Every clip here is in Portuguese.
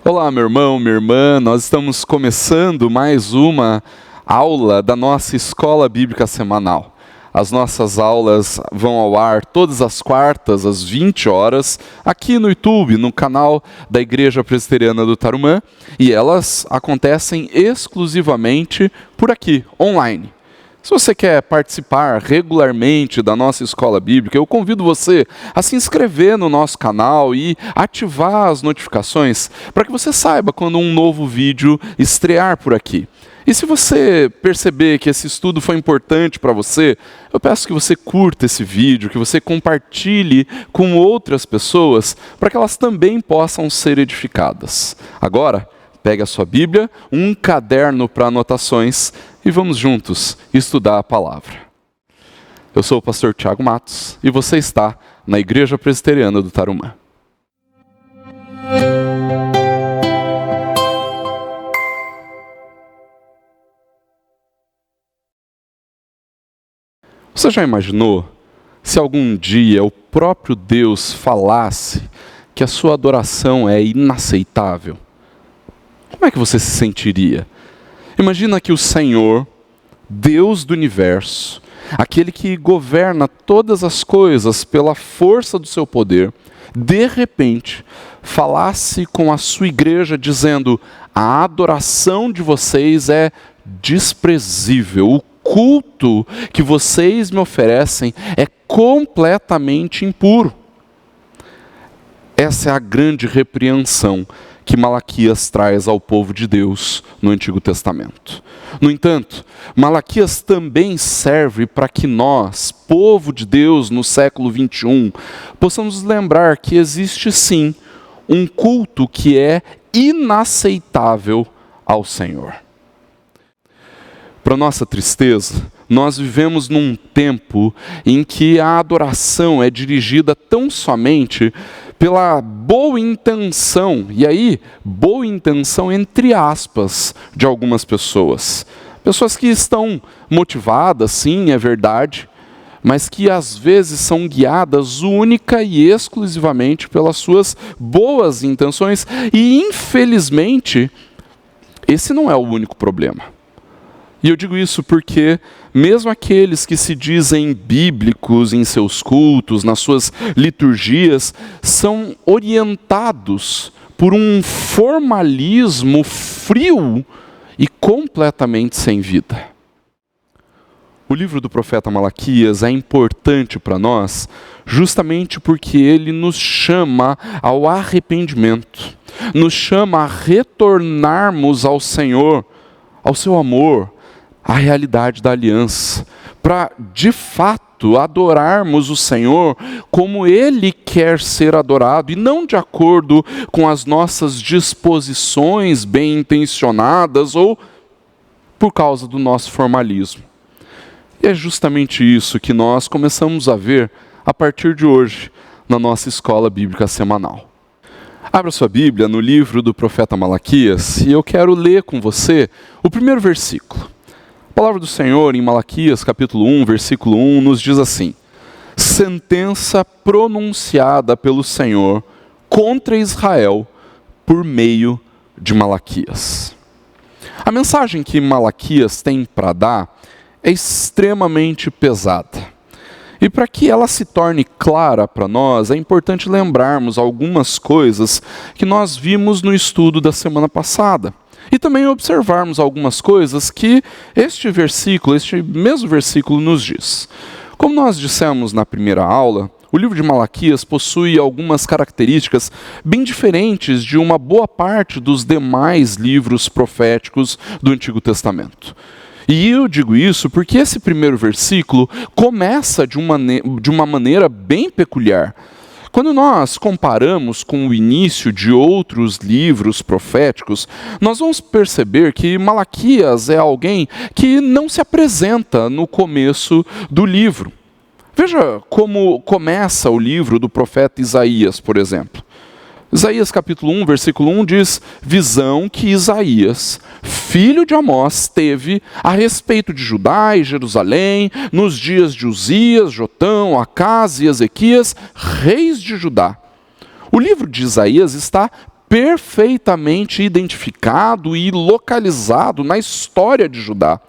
Olá, meu irmão, minha irmã, nós estamos começando mais uma aula da nossa escola bíblica semanal. As nossas aulas vão ao ar todas as quartas, às 20 horas, aqui no YouTube, no canal da Igreja Presbiteriana do Tarumã, e elas acontecem exclusivamente por aqui, online. Se você quer participar regularmente da nossa escola bíblica, eu convido você a se inscrever no nosso canal e ativar as notificações para que você saiba quando um novo vídeo estrear por aqui. E se você perceber que esse estudo foi importante para você, eu peço que você curta esse vídeo, que você compartilhe com outras pessoas para que elas também possam ser edificadas. Agora, pegue a sua Bíblia, um caderno para anotações e vamos juntos estudar a palavra. Eu sou o pastor Tiago Matos e você está na Igreja Presbiteriana do Tarumã. Você já imaginou se algum dia o próprio Deus falasse que a sua adoração é inaceitável? Como é que você se sentiria? Imagina que o Senhor, Deus do universo, aquele que governa todas as coisas pela força do seu poder, de repente, falasse com a sua igreja dizendo: a adoração de vocês é desprezível, o culto que vocês me oferecem é completamente impuro. Essa é a grande repreensão que Malaquias traz ao povo de Deus no Antigo Testamento. No entanto, Malaquias também serve para que nós, povo de Deus no século 21, possamos lembrar que existe sim um culto que é inaceitável ao Senhor. Para nossa tristeza, nós vivemos num tempo em que a adoração é dirigida tão somente pela boa intenção, e aí, boa intenção entre aspas, de algumas pessoas. Pessoas que estão motivadas, sim, é verdade, mas que às vezes são guiadas única e exclusivamente pelas suas boas intenções, e infelizmente, esse não é o único problema. E eu digo isso porque mesmo aqueles que se dizem bíblicos em seus cultos, nas suas liturgias, são orientados por um formalismo frio e completamente sem vida. O livro do profeta Malaquias é importante para nós justamente porque ele nos chama ao arrependimento, nos chama a retornarmos ao Senhor, ao seu amor, a realidade da aliança, para de fato adorarmos o Senhor como Ele quer ser adorado e não de acordo com as nossas disposições bem intencionadas ou por causa do nosso formalismo. E é justamente isso que nós começamos a ver a partir de hoje na nossa escola bíblica semanal. Abra sua Bíblia no livro do profeta Malaquias e eu quero ler com você o primeiro versículo. A palavra do Senhor em Malaquias, capítulo 1, versículo 1, nos diz assim: sentença pronunciada pelo Senhor contra Israel por meio de Malaquias. A mensagem que Malaquias tem para dar é extremamente pesada. E para que ela se torne clara para nós, é importante lembrarmos algumas coisas que nós vimos no estudo da semana passada. E também observarmos algumas coisas que este mesmo versículo nos diz. Como nós dissemos na primeira aula, o livro de Malaquias possui algumas características bem diferentes de uma boa parte dos demais livros proféticos do Antigo Testamento. E eu digo isso porque esse primeiro versículo começa de uma maneira bem peculiar. Quando nós comparamos com o início de outros livros proféticos, nós vamos perceber que Malaquias é alguém que não se apresenta no começo do livro. Veja como começa o livro do profeta Isaías, por exemplo. Isaías capítulo 1, versículo 1 diz: visão que Isaías, filho de Amós, teve a respeito de Judá e Jerusalém, nos dias de Uzias, Jotão, Acás e Ezequias, reis de Judá. O livro de Isaías está perfeitamente identificado e localizado na história de Judá.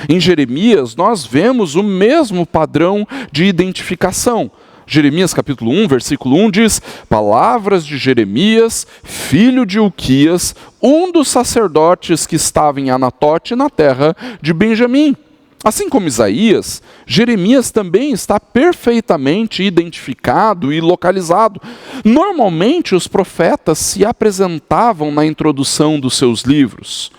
Em Jeremias, nós vemos o mesmo padrão de identificação. Jeremias capítulo 1, versículo 1 diz: palavras de Jeremias, filho de Ilquias, um dos sacerdotes que estava em Anatote, na terra de Benjamim. Assim como Isaías, Jeremias também está perfeitamente identificado e localizado. Normalmente os profetas se apresentavam na introdução dos seus livros.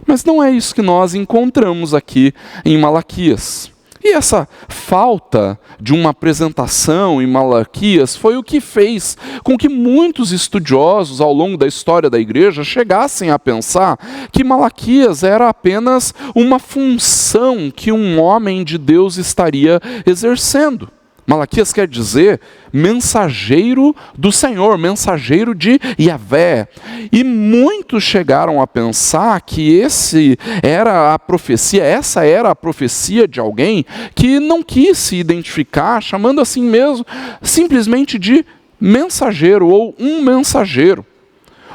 Mas não é isso que nós encontramos aqui em Malaquias. E essa falta de uma apresentação em Malaquias foi o que fez com que muitos estudiosos ao longo da história da igreja chegassem a pensar que Malaquias era apenas uma função que um homem de Deus estaria exercendo. Malaquias quer dizer mensageiro do Senhor, mensageiro de Yahvé. E muitos chegaram a pensar que essa era a profecia de alguém que não quis se identificar, chamando assim mesmo, simplesmente de mensageiro ou um mensageiro.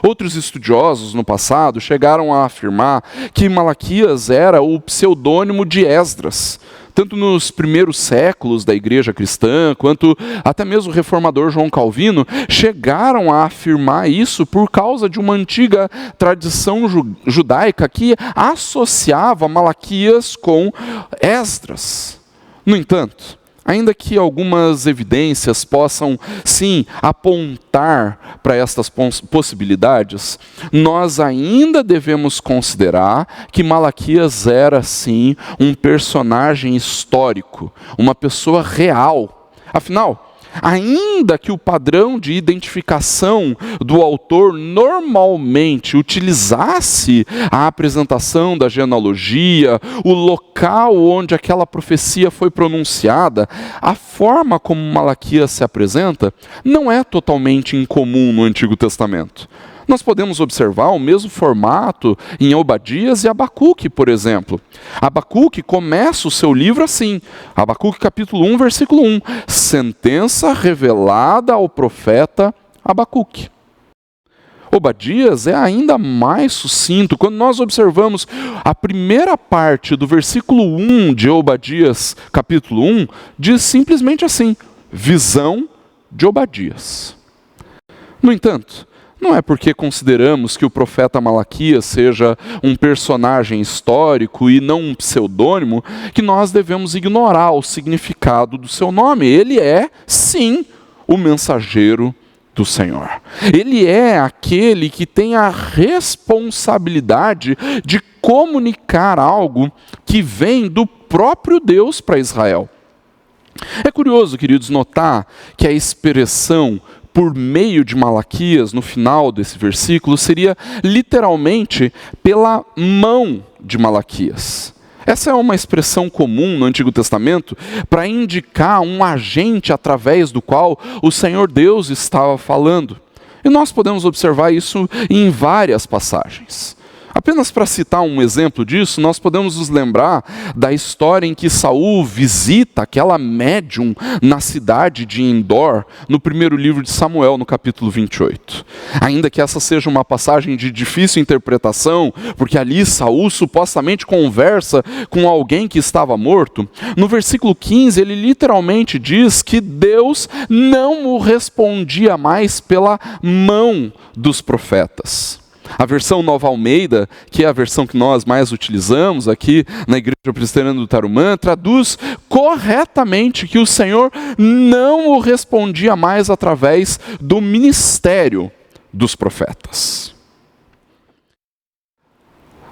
Outros estudiosos no passado chegaram a afirmar que Malaquias era o pseudônimo de Esdras. Tanto nos primeiros séculos da igreja cristã, quanto até mesmo o reformador João Calvino, chegaram a afirmar isso por causa de uma antiga tradição judaica que associava Malaquias com Esdras. No entanto, ainda que algumas evidências possam, sim, apontar para estas possibilidades, nós ainda devemos considerar que Malaquias era, sim, um personagem histórico, uma pessoa real. Afinal, ainda que o padrão de identificação do autor normalmente utilizasse a apresentação da genealogia, o local onde aquela profecia foi pronunciada, a forma como Malaquias se apresenta não é totalmente incomum no Antigo Testamento. Nós podemos observar o mesmo formato em Obadias e Abacuque, por exemplo. Abacuque começa o seu livro assim, Abacuque capítulo 1, versículo 1, sentença revelada ao profeta Abacuque. Obadias é ainda mais sucinto. Quando nós observamos a primeira parte do versículo 1 de Obadias capítulo 1, diz simplesmente assim, visão de Obadias. No entanto, não é porque consideramos que o profeta Malaquias seja um personagem histórico e não um pseudônimo que nós devemos ignorar o significado do seu nome. Ele é, sim, o mensageiro do Senhor. Ele é aquele que tem a responsabilidade de comunicar algo que vem do próprio Deus para Israel. É curioso, queridos, notar que a expressão por meio de Malaquias, no final desse versículo, seria literalmente pela mão de Malaquias. Essa é uma expressão comum no Antigo Testamento para indicar um agente através do qual o Senhor Deus estava falando. E nós podemos observar isso em várias passagens. Apenas para citar um exemplo disso, nós podemos nos lembrar da história em que Saul visita aquela médium na cidade de Endor, no primeiro livro de Samuel, no capítulo 28. Ainda que essa seja uma passagem de difícil interpretação, porque ali Saul supostamente conversa com alguém que estava morto, no versículo 15 ele literalmente diz que Deus não o respondia mais pela mão dos profetas. A versão Nova Almeida, que é a versão que nós mais utilizamos aqui na Igreja Presbiteriana do Tarumã, traduz corretamente que o Senhor não o respondia mais através do ministério dos profetas.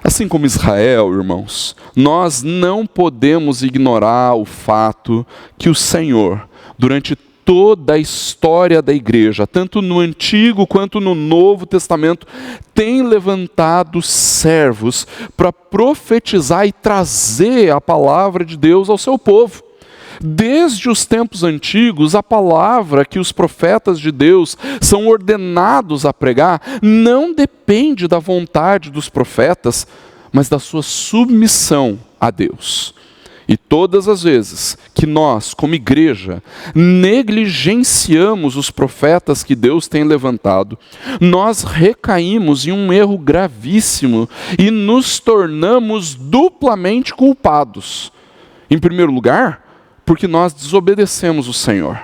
Assim como Israel, irmãos, nós não podemos ignorar o fato que o Senhor, durante toda a história da igreja, tanto no Antigo quanto no Novo Testamento, tem levantado servos para profetizar e trazer a palavra de Deus ao seu povo. Desde os tempos antigos, a palavra que os profetas de Deus são ordenados a pregar não depende da vontade dos profetas, mas da sua submissão a Deus. E todas as vezes que nós, como igreja, negligenciamos os profetas que Deus tem levantado, nós recaímos em um erro gravíssimo e nos tornamos duplamente culpados. Em primeiro lugar, porque nós desobedecemos o Senhor.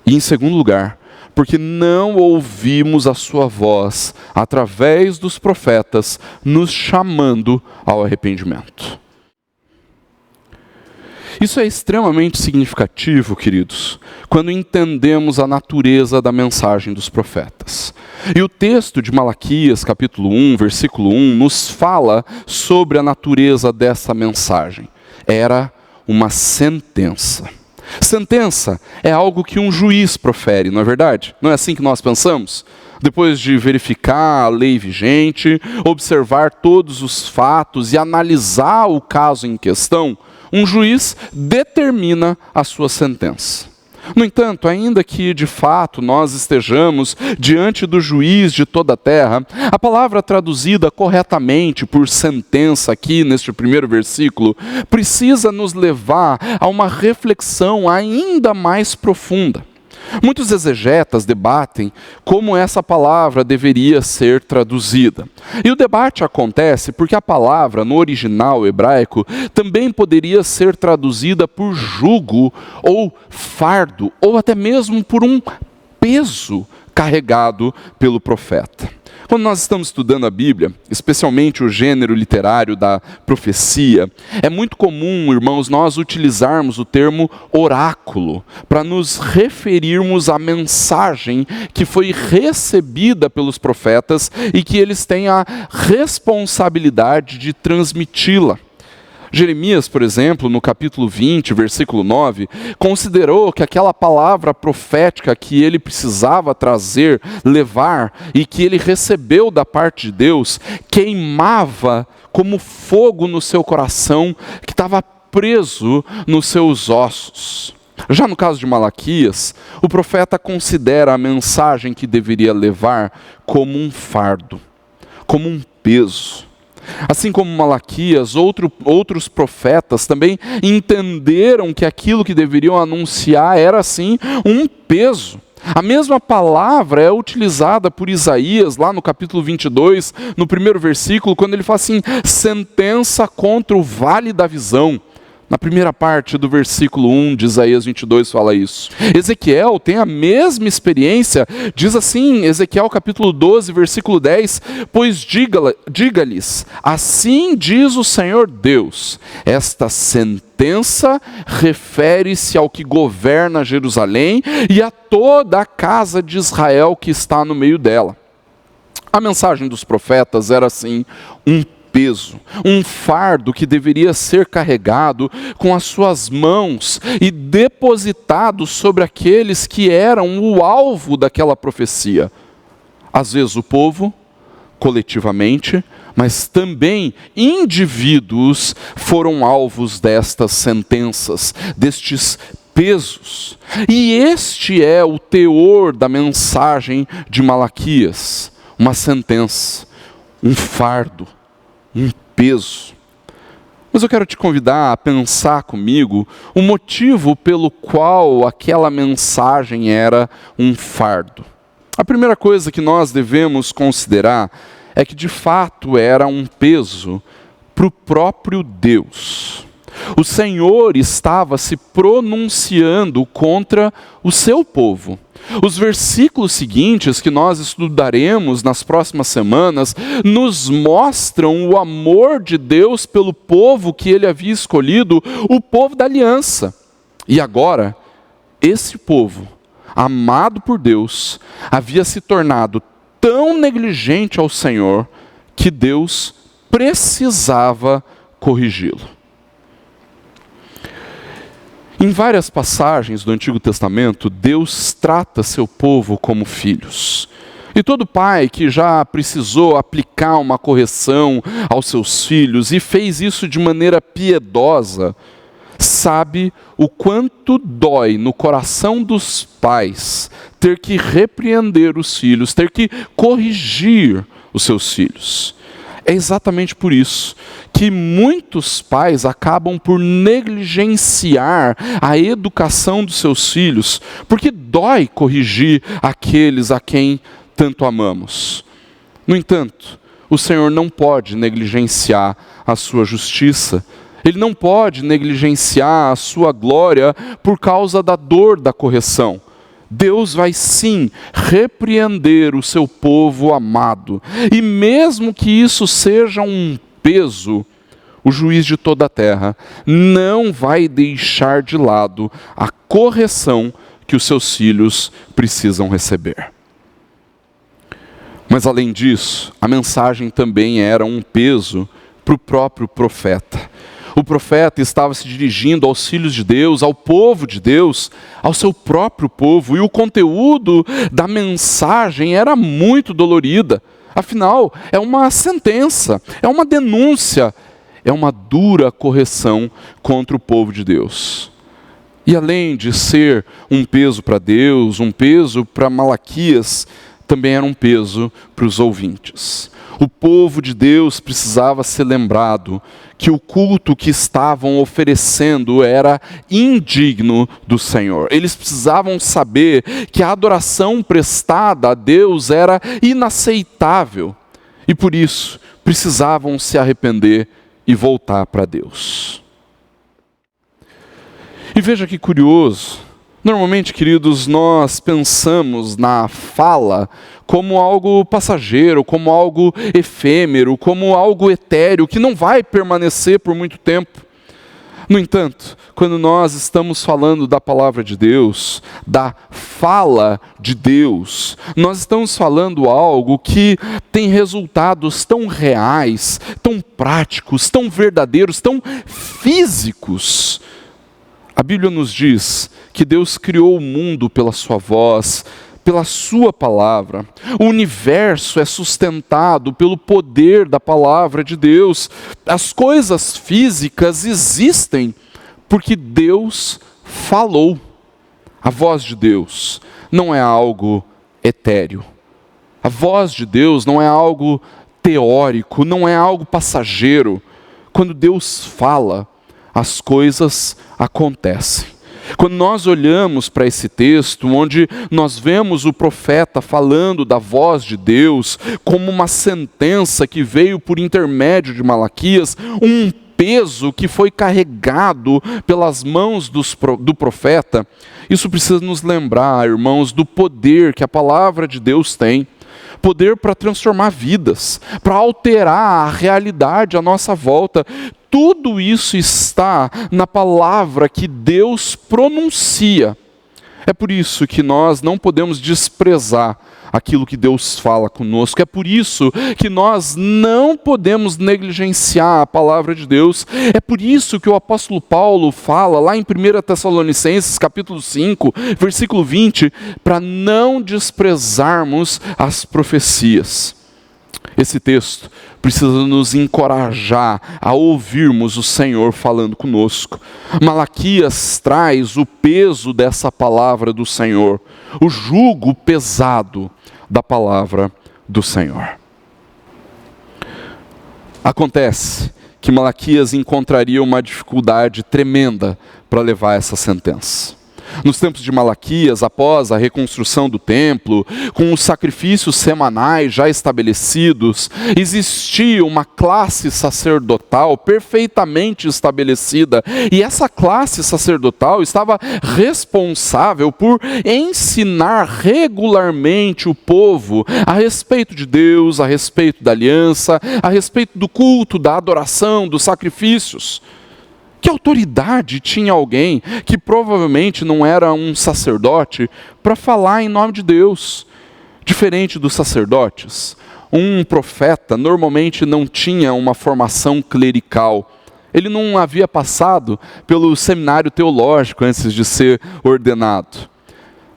E em segundo lugar, porque não ouvimos a sua voz através dos profetas nos chamando ao arrependimento. Isso é extremamente significativo, queridos, quando entendemos a natureza da mensagem dos profetas. E o texto de Malaquias, capítulo 1, versículo 1, nos fala sobre a natureza dessa mensagem. Era uma sentença. Sentença é algo que um juiz profere, não é verdade? Não é assim que nós pensamos? Depois de verificar a lei vigente, observar todos os fatos e analisar o caso em questão, um juiz determina a sua sentença. No entanto, ainda que de fato nós estejamos diante do juiz de toda a terra, a palavra traduzida corretamente por sentença aqui neste primeiro versículo precisa nos levar a uma reflexão ainda mais profunda. Muitos exegetas debatem como essa palavra deveria ser traduzida. E o debate acontece porque a palavra, no original hebraico, também poderia ser traduzida por jugo ou fardo, ou até mesmo por um peso carregado pelo profeta. Quando nós estamos estudando a Bíblia, especialmente o gênero literário da profecia, é muito comum, irmãos, nós utilizarmos o termo oráculo para nos referirmos à mensagem que foi recebida pelos profetas e que eles têm a responsabilidade de transmiti-la. Jeremias, por exemplo, no capítulo 20, versículo 9, considerou que aquela palavra profética que ele precisava trazer, levar, e que ele recebeu da parte de Deus, queimava como fogo no seu coração, que estava preso nos seus ossos. Já no caso de Malaquias, o profeta considera a mensagem que deveria levar como um fardo, como um peso. Assim como Malaquias, outros profetas também entenderam que aquilo que deveriam anunciar era assim um peso. A mesma palavra é utilizada por Isaías lá no capítulo 22, no primeiro versículo, quando ele fala assim, sentença contra o vale da visão. Na primeira parte do versículo 1 de Isaías 22 fala isso. Ezequiel tem a mesma experiência, diz assim, Ezequiel capítulo 12, versículo 10, pois diga-lhes, assim diz o Senhor Deus, esta sentença refere-se ao que governa Jerusalém e a toda a casa de Israel que está no meio dela. A mensagem dos profetas era assim, um peso, um fardo que deveria ser carregado com as suas mãos e depositado sobre aqueles que eram o alvo daquela profecia. Às vezes o povo, coletivamente, mas também indivíduos foram alvos destas sentenças, destes pesos. E este é o teor da mensagem de Malaquias, uma sentença, um fardo, um peso. Mas eu quero te convidar a pensar comigo o motivo pelo qual aquela mensagem era um fardo. A primeira coisa que nós devemos considerar é que de fato era um peso para o próprio Deus. O Senhor estava se pronunciando contra o seu povo. Os versículos seguintes que nós estudaremos nas próximas semanas nos mostram o amor de Deus pelo povo que ele havia escolhido, o povo da aliança. E agora, esse povo, amado por Deus, havia se tornado tão negligente ao Senhor que Deus precisava corrigi-lo. Em várias passagens do Antigo Testamento, Deus trata seu povo como filhos. E todo pai que já precisou aplicar uma correção aos seus filhos e fez isso de maneira piedosa, sabe o quanto dói no coração dos pais ter que repreender os filhos, ter que corrigir os seus filhos. é exatamente por isso que muitos pais acabam por negligenciar a educação dos seus filhos, porque dói corrigir aqueles a quem tanto amamos. No entanto, o Senhor não pode negligenciar a sua justiça, Ele não pode negligenciar a sua glória por causa da dor da correção. Deus vai sim repreender o seu povo amado. E mesmo que isso seja um peso, o juiz de toda a terra não vai deixar de lado a correção que os seus filhos precisam receber. Mas além disso, a mensagem também era um peso para o próprio profeta. O profeta estava se dirigindo aos filhos de Deus, ao povo de Deus, ao seu próprio povo, e o conteúdo da mensagem era muito dolorida. Afinal, é uma sentença, é uma denúncia, é uma dura correção contra o povo de Deus. E além de ser um peso para Deus, um peso para Malaquias, também era um peso para os ouvintes. O povo de Deus precisava ser lembrado que o culto que estavam oferecendo era indigno do Senhor. Eles precisavam saber que a adoração prestada a Deus era inaceitável. E por isso, precisavam se arrepender e voltar para Deus. E veja que curioso. Normalmente, queridos, nós pensamos na fala como algo passageiro, como algo efêmero, como algo etéreo, que não vai permanecer por muito tempo. No entanto, quando nós estamos falando da palavra de Deus, da fala de Deus, nós estamos falando algo que tem resultados tão reais, tão práticos, tão verdadeiros, tão físicos. A Bíblia nos diz que Deus criou o mundo pela sua voz, pela sua palavra. O universo é sustentado pelo poder da palavra de Deus. As coisas físicas existem porque Deus falou. A voz de Deus não é algo etéreo. A voz de Deus não é algo teórico, não é algo passageiro. Quando Deus fala, as coisas acontecem. Quando nós olhamos para esse texto, onde nós vemos o profeta falando da voz de Deus como uma sentença que veio por intermédio de Malaquias, um peso que foi carregado pelas mãos do profeta, isso precisa nos lembrar, irmãos, do poder que a palavra de Deus tem. Poder para transformar vidas, para alterar a realidade à nossa volta. Tudo isso está na palavra que Deus pronuncia. É por isso que nós não podemos desprezar aquilo que Deus fala conosco. É por isso que nós não podemos negligenciar a palavra de Deus. É por isso que o apóstolo Paulo fala lá em 1 Tessalonicenses, capítulo 5, versículo 20, para não desprezarmos as profecias. Esse texto precisa nos encorajar a ouvirmos o Senhor falando conosco. Malaquias traz o peso dessa palavra do Senhor, o jugo pesado da palavra do Senhor. Acontece que Malaquias encontraria uma dificuldade tremenda para levar essa sentença. Nos tempos de Malaquias, após a reconstrução do templo, com os sacrifícios semanais já estabelecidos, existia uma classe sacerdotal perfeitamente estabelecida. E essa classe sacerdotal estava responsável por ensinar regularmente o povo a respeito de Deus, a respeito da aliança, a respeito do culto, da adoração, dos sacrifícios. Que autoridade tinha alguém que provavelmente não era um sacerdote para falar em nome de Deus? Diferente dos sacerdotes, um profeta normalmente não tinha uma formação clerical. Ele não havia passado pelo seminário teológico antes de ser ordenado.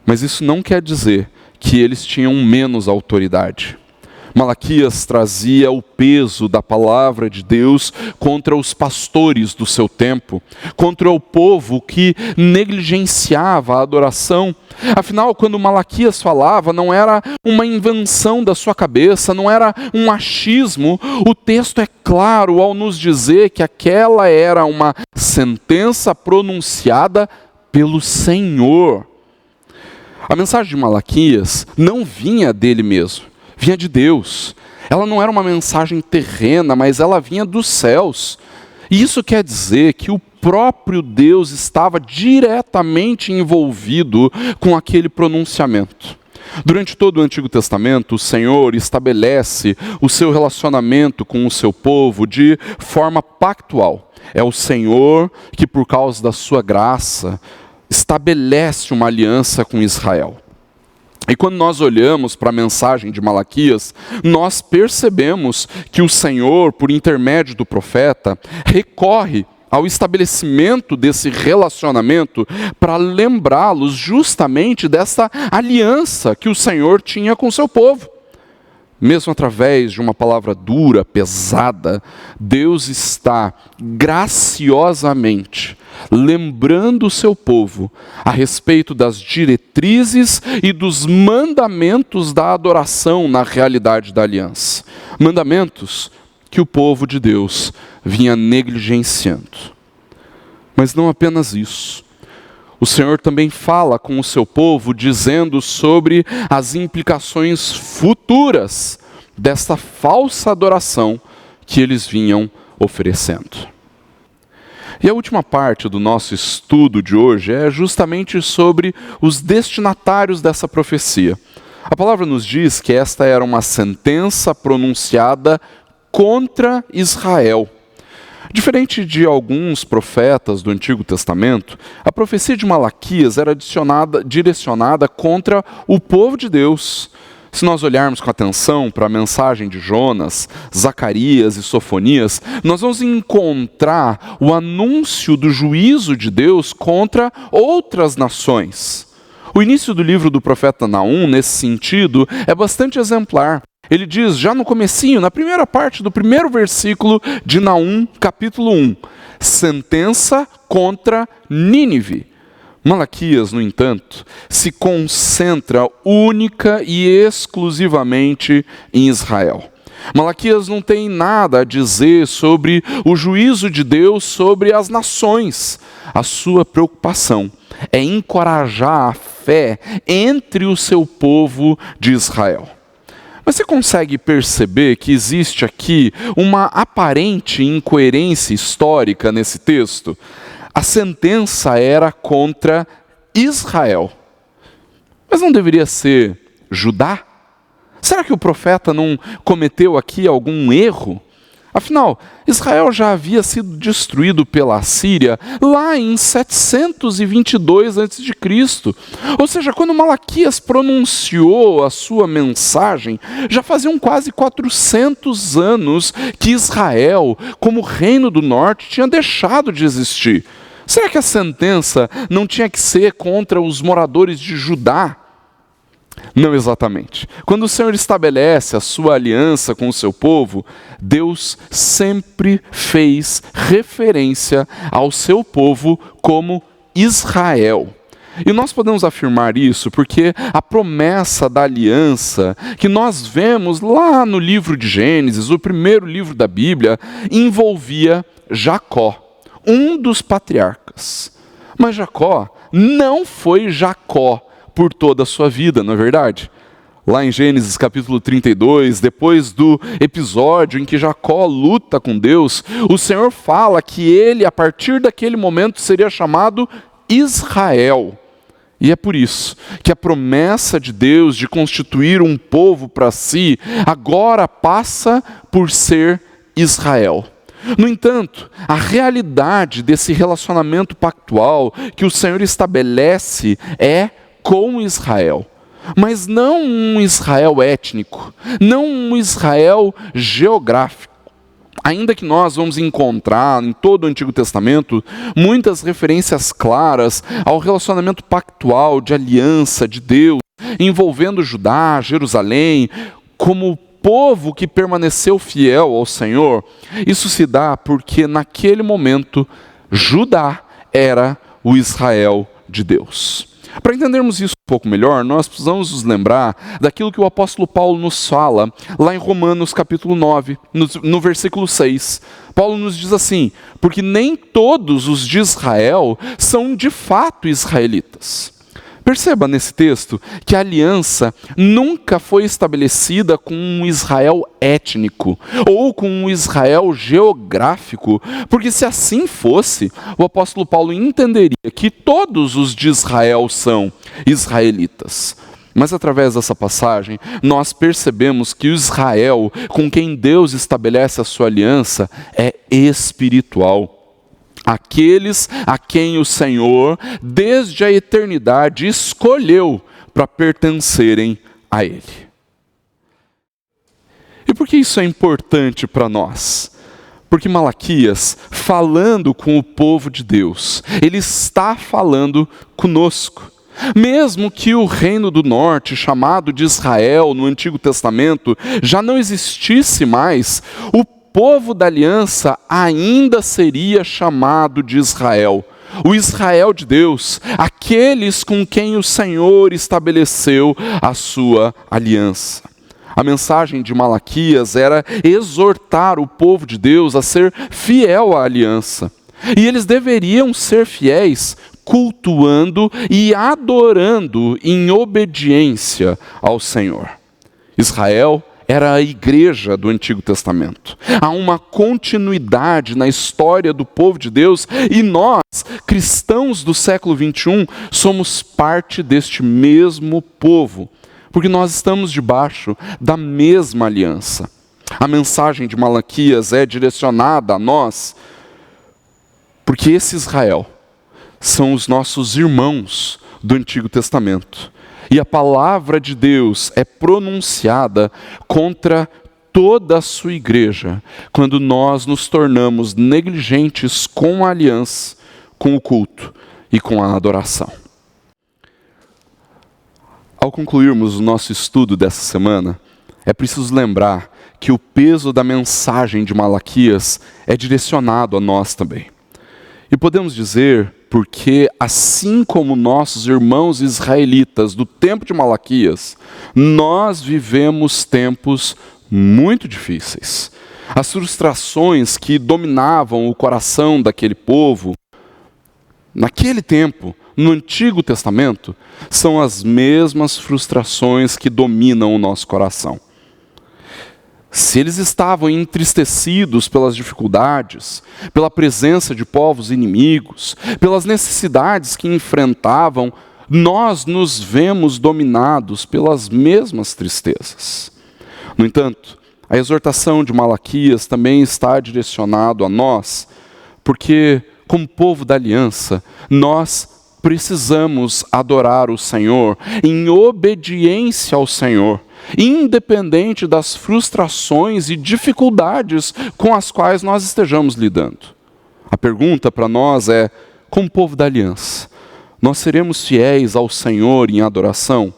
Mas isso não quer dizer que eles tinham menos autoridade. Malaquias trazia o peso da palavra de Deus contra os pastores do seu tempo, contra o povo que negligenciava a adoração. Afinal, quando Malaquias falava, não era uma invenção da sua cabeça, não era um achismo. O texto é claro ao nos dizer que aquela era uma sentença pronunciada pelo Senhor. A mensagem de Malaquias não vinha dele mesmo, vinha de Deus. Ela não era uma mensagem terrena, mas ela vinha dos céus. E isso quer dizer que o próprio Deus estava diretamente envolvido com aquele pronunciamento. Durante todo o Antigo Testamento, o Senhor estabelece o seu relacionamento com o seu povo de forma pactual. É o Senhor que, por causa da sua graça, estabelece uma aliança com Israel. E quando nós olhamos para a mensagem de Malaquias, nós percebemos que o Senhor, por intermédio do profeta, recorre ao estabelecimento desse relacionamento para lembrá-los justamente dessa aliança que o Senhor tinha com o seu povo. Mesmo através de uma palavra dura, pesada, Deus está graciosamente lembrando o seu povo a respeito das diretrizes e dos mandamentos da adoração na realidade da aliança. Mandamentos que o povo de Deus vinha negligenciando. Mas não apenas isso. O Senhor também fala com o seu povo dizendo sobre as implicações futuras desta falsa adoração que eles vinham oferecendo. E a última parte do nosso estudo de hoje é justamente sobre os destinatários dessa profecia. A palavra nos diz que esta era uma sentença pronunciada contra Israel. Diferente de alguns profetas do Antigo Testamento, a profecia de Malaquias era direcionada contra o povo de Deus. Se nós olharmos com atenção para a mensagem de Jonas, Zacarias e Sofonias, nós vamos encontrar o anúncio do juízo de Deus contra outras nações. O início do livro do profeta Naum, nesse sentido, é bastante exemplar. Ele diz, já no comecinho, na primeira parte do primeiro versículo de Naum, capítulo 1, sentença contra Nínive. Malaquias, no entanto, se concentra única e exclusivamente em Israel. Malaquias não tem nada a dizer sobre o juízo de Deus sobre as nações. A sua preocupação é encorajar a fé entre o seu povo de Israel. Mas você consegue perceber que existe aqui uma aparente incoerência histórica nesse texto? A sentença era contra Israel. Mas não deveria ser Judá? Será que o profeta não cometeu aqui algum erro? Afinal, Israel já havia sido destruído pela Assíria lá em 722 a.C. Ou seja, quando Malaquias pronunciou a sua mensagem, já faziam quase 400 anos que Israel, como reino do norte, tinha deixado de existir. Será que a sentença não tinha que ser contra os moradores de Judá? Não exatamente. Quando o Senhor estabelece a sua aliança com o seu povo, Deus sempre fez referência ao seu povo como Israel. E nós podemos afirmar isso porque a promessa da aliança que nós vemos lá no livro de Gênesis, o primeiro livro da Bíblia, envolvia Jacó, um dos patriarcas. Mas Jacó não foi Jacó por toda a sua vida, não é verdade? Lá em Gênesis capítulo 32, depois do episódio em que Jacó luta com Deus, o Senhor fala que ele, a partir daquele momento, seria chamado Israel. E é por isso que a promessa de Deus de constituir um povo para si, agora passa por ser Israel. No entanto, a realidade desse relacionamento pactual que o Senhor estabelece é com Israel, mas não um Israel étnico, não um Israel geográfico. Ainda que nós vamos encontrar em todo o Antigo Testamento muitas referências claras ao relacionamento pactual de aliança de Deus, envolvendo Judá, Jerusalém, como povo que permaneceu fiel ao Senhor, isso se dá porque naquele momento Judá era o Israel de Deus. Para entendermos isso um pouco melhor, nós precisamos nos lembrar daquilo que o apóstolo Paulo nos fala lá em Romanos capítulo 9, no versículo 6. Paulo nos diz assim: porque nem todos os de Israel são de fato israelitas. Perceba nesse texto que a aliança nunca foi estabelecida com um Israel étnico ou com um Israel geográfico, porque se assim fosse, o apóstolo Paulo entenderia que todos os de Israel são israelitas. Mas através dessa passagem, nós percebemos que o Israel com quem Deus estabelece a sua aliança é espiritual. Aqueles a quem o Senhor, desde a eternidade, escolheu para pertencerem a Ele. E por que isso é importante para nós? Porque Malaquias, falando com o povo de Deus, ele está falando conosco. Mesmo que o reino do norte, chamado de Israel no Antigo Testamento, já não existisse mais, o povo da aliança ainda seria chamado de Israel. O Israel de Deus, aqueles com quem o Senhor estabeleceu a sua aliança. A mensagem de Malaquias era exortar o povo de Deus a ser fiel à aliança. E eles deveriam ser fiéis cultuando e adorando em obediência ao Senhor. Israel era a igreja do Antigo Testamento. Há uma continuidade na história do povo de Deus e nós, cristãos do século 21, somos parte deste mesmo povo, porque nós estamos debaixo da mesma aliança. A mensagem de Malaquias é direcionada a nós, porque esse Israel são os nossos irmãos do Antigo Testamento. E a palavra de Deus é pronunciada contra toda a sua igreja, quando nós nos tornamos negligentes com a aliança, com o culto e com a adoração. Ao concluirmos o nosso estudo dessa semana, é preciso lembrar que o peso da mensagem de Malaquias é direcionado a nós também. E podemos dizer, porque assim como nossos irmãos israelitas do tempo de Malaquias, nós vivemos tempos muito difíceis. As frustrações que dominavam o coração daquele povo, naquele tempo, no Antigo Testamento, são as mesmas frustrações que dominam o nosso coração. Se eles estavam entristecidos pelas dificuldades, pela presença de povos inimigos, pelas necessidades que enfrentavam, nós nos vemos dominados pelas mesmas tristezas. No entanto, a exortação de Malaquias também está direcionada a nós, porque, como povo da aliança, nós precisamos adorar o Senhor em obediência ao Senhor, independente das frustrações e dificuldades com as quais nós estejamos lidando. A pergunta para nós é, como povo da aliança, nós seremos fiéis ao Senhor em adoração?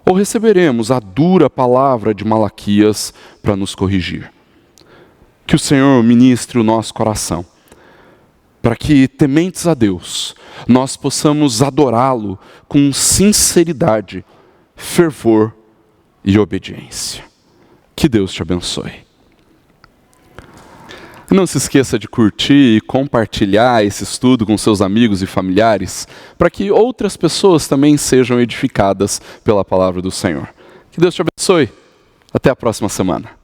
Ou receberemos a dura palavra de Malaquias para nos corrigir? Que o Senhor ministre o nosso coração, para que, tementes a Deus, nós possamos adorá-lo com sinceridade, fervor e obediência. Que Deus te abençoe. Não se esqueça de curtir e compartilhar esse estudo com seus amigos e familiares, para que outras pessoas também sejam edificadas pela palavra do Senhor. Que Deus te abençoe. Até a próxima semana.